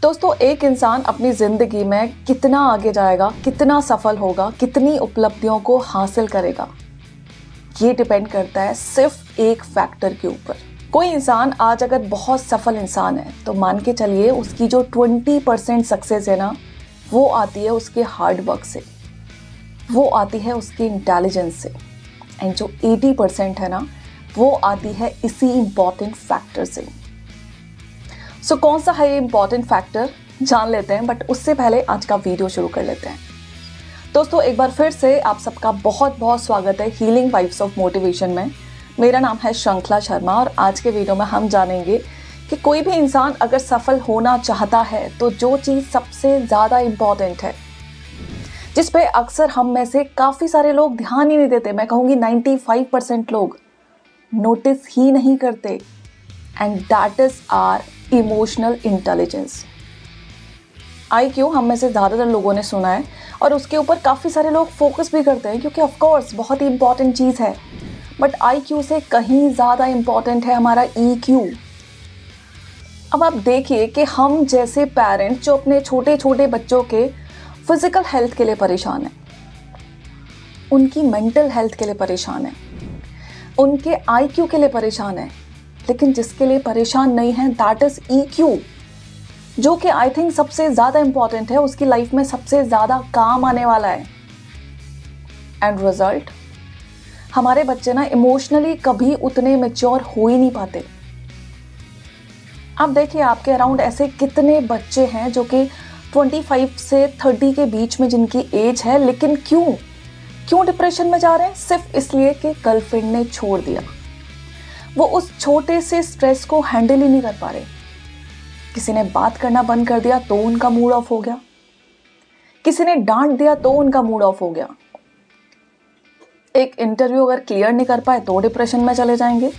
दोस्तों, एक इंसान अपनी ज़िंदगी में कितना आगे जाएगा, कितना सफल होगा, कितनी उपलब्धियों को हासिल करेगा, ये डिपेंड करता है सिर्फ एक फैक्टर के ऊपर। कोई इंसान आज अगर बहुत सफल इंसान है तो मान के चलिए उसकी जो 20% सक्सेस है ना, वो आती है उसके हार्ड वर्क से, वो आती है उसके इंटेलिजेंस से, एंड जो 80% है ना, वो आती है इसी इम्पॉर्टेंट फैक्टर से। सो कौन सा है ये इम्पॉर्टेंट फैक्टर जान लेते हैं, बट उससे पहले आज का वीडियो शुरू कर लेते हैं। दोस्तों, एक बार फिर से आप सबका बहुत बहुत स्वागत है हीलिंग वाइब्स ऑफ मोटिवेशन में। मेरा नाम है श्रृंखला शर्मा और आज के वीडियो में हम जानेंगे कि कोई भी इंसान अगर सफल होना चाहता है तो जो चीज़ सबसे ज़्यादा इम्पॉर्टेंट है, जिस पे अक्सर हम में से काफ़ी सारे लोग ध्यान ही नहीं देते, मैं कहूँगी 95% लोग नोटिस ही नहीं करते, and that is our emotional intelligence. IQ हम में से ज़्यादातर लोगों ने सुना है और उसके ऊपर काफ़ी सारे लोग फोकस भी करते हैं क्योंकि ऑफ कोर्स बहुत ही इंपॉर्टेंट चीज़ है, बट IQ से कहीं ज़्यादा इम्पॉर्टेंट है हमारा EQ। अब आप देखिए कि हम जैसे पेरेंट्स जो अपने छोटे छोटे बच्चों के फिजिकल हेल्थ के लिए परेशान हैं, उनकी मेंटल हेल्थ के लिए परेशान है, उनके IQ के लिए परेशान है, लेकिन जिसके लिए परेशान नहीं है दैट इज EQ, जो कि आई थिंक सबसे ज़्यादा इंपॉर्टेंट है, उसकी लाइफ में सबसे ज़्यादा काम आने वाला है। एंड रिजल्ट, हमारे बच्चे ना इमोशनली कभी उतने मैच्योर हो ही नहीं पाते। अब देखिए आपके अराउंड ऐसे कितने बच्चे हैं जो कि 25 से 30 के बीच में जिनकी एज है, लेकिन क्यों डिप्रेशन में जा रहे हैं? सिर्फ इसलिए कि गर्लफ्रेंड ने छोड़ दिया। वो उस छोटे से स्ट्रेस को हैंडल ही नहीं कर पा रहे। किसी ने बात करना बंद कर दिया तो उनका मूड ऑफ हो गया, किसी ने डांट दिया तो उनका मूड ऑफ हो गया, एक इंटरव्यू अगर क्लियर नहीं कर पाए तो डिप्रेशन में चले जाएंगे,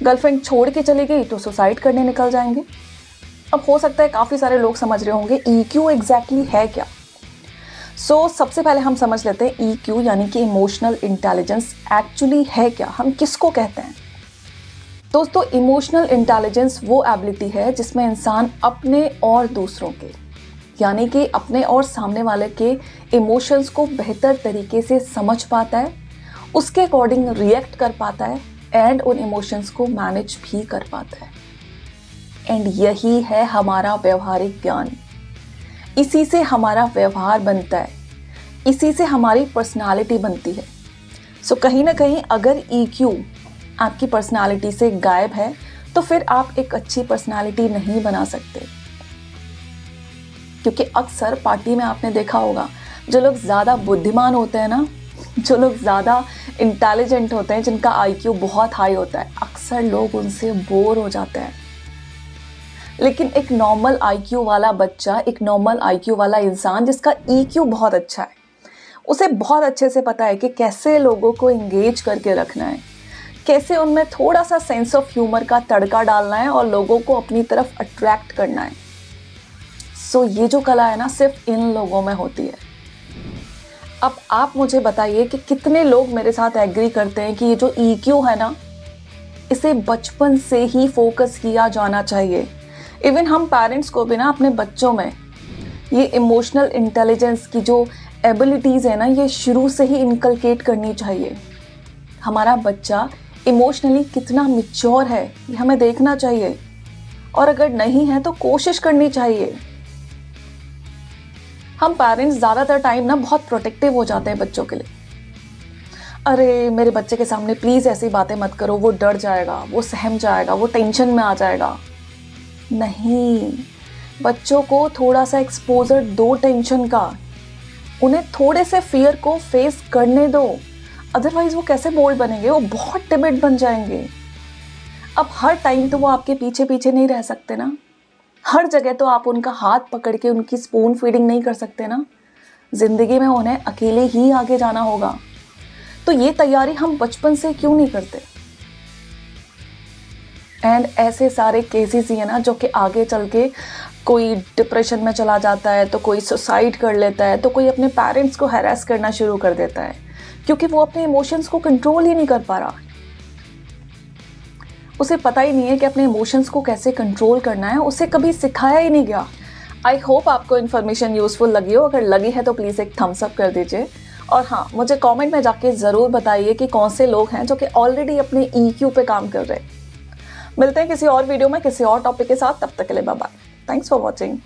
गर्लफ्रेंड छोड़ के चली गई तो सुसाइड करने निकल जाएंगे। अब हो सकता है काफ़ी सारे लोग समझ रहे होंगे EQ एग्जैक्टली है क्या। सो सबसे पहले हम समझ लेते हैं EQ यानी कि इमोशनल इंटेलिजेंस एक्चुअली है क्या, हम किसको कहते हैं। दोस्तों, इमोशनल इंटेलिजेंस वो एबिलिटी है जिसमें इंसान अपने और दूसरों के, यानी कि अपने और सामने वाले के इमोशंस को बेहतर तरीके से समझ पाता है, उसके अकॉर्डिंग रिएक्ट कर पाता है एंड उन इमोशंस को मैनेज भी कर पाता है। एंड यही है हमारा व्यवहारिक ज्ञान, इसी से हमारा व्यवहार बनता है, इसी से हमारी पर्सनालिटी बनती है। सो कहीं ना कहीं अगर EQ आपकी पर्सनालिटी से गायब है तो फिर आप एक अच्छी पर्सनालिटी नहीं बना सकते। क्योंकि अक्सर पार्टी में आपने देखा होगा जो लोग ज़्यादा बुद्धिमान होते हैं ना, जो लोग ज़्यादा इंटेलिजेंट होते हैं, जिनका IQ बहुत हाई होता है, अक्सर लोग उनसे बोर हो जाते हैं। लेकिन एक नॉर्मल IQ वाला बच्चा, एक नॉर्मल IQ वाला इंसान जिसका EQ बहुत अच्छा है, उसे बहुत अच्छे से पता है कि कैसे लोगों को एंगेज करके रखना है, कैसे उनमें थोड़ा सा सेंस ऑफ ह्यूमर का तड़का डालना है और लोगों को अपनी तरफ अट्रैक्ट करना है। सो ये जो कला है ना, सिर्फ इन लोगों में होती है। अब आप मुझे बताइए कि कितने लोग मेरे साथ एग्री करते हैं कि ये जो EQ है ना, इसे बचपन से ही फोकस किया जाना चाहिए। इवन हम पेरेंट्स को भी ना अपने बच्चों में ये इमोशनल इंटेलिजेंस की जो एबिलिटीज़ है ना, ये शुरू से ही इनकलकेट करनी चाहिए। हमारा बच्चा इमोशनली कितना मैच्योर है ये हमें देखना चाहिए, और अगर नहीं है तो कोशिश करनी चाहिए। हम पेरेंट्स ज़्यादातर टाइम ना बहुत प्रोटेक्टिव हो जाते हैं बच्चों के लिए। अरे मेरे बच्चे के सामने प्लीज़ ऐसी बातें मत करो, वो डर जाएगा, वो सहम जाएगा, वो टेंशन में आ जाएगा। नहीं, बच्चों को थोड़ा सा एक्सपोजर दो टेंशन का, उन्हें थोड़े से फियर को फेस करने दो, अदरवाइज वो कैसे बोल्ड बनेंगे, वो बहुत टिमिड बन जाएंगे। अब हर टाइम तो वो आपके पीछे पीछे नहीं रह सकते ना, हर जगह तो आप उनका हाथ पकड़ के उनकी स्पून फीडिंग नहीं कर सकते ना, जिंदगी में उन्हें अकेले ही आगे जाना होगा। तो ये तैयारी हम बचपन से क्यों नहीं करते? एंड ऐसे सारे केसेस ही है ना जो कि आगे चल के कोई डिप्रेशन में चला जाता है, तो कोई सुसाइड कर लेता है, तो कोई अपने पेरेंट्स को हैरेस करना शुरू कर देता है क्योंकि वो अपने इमोशंस को कंट्रोल ही नहीं कर पा रहा। उसे पता ही नहीं है कि अपने इमोशंस को कैसे कंट्रोल करना है, उसे कभी सिखाया ही नहीं गया। आई होप आपको इन्फॉर्मेशन यूजफुल लगी हो। अगर लगी है तो प्लीज़ एक थम्स अप कर दीजिए। और हाँ, मुझे कमेंट में जाके ज़रूर बताइए कि कौन से लोग हैं जो कि ऑलरेडी अपने EQ पे काम कर रहे हैं। मिलते हैं किसी और वीडियो में किसी और टॉपिक के साथ। तब तक के लिए bye bye. Thanks for watching.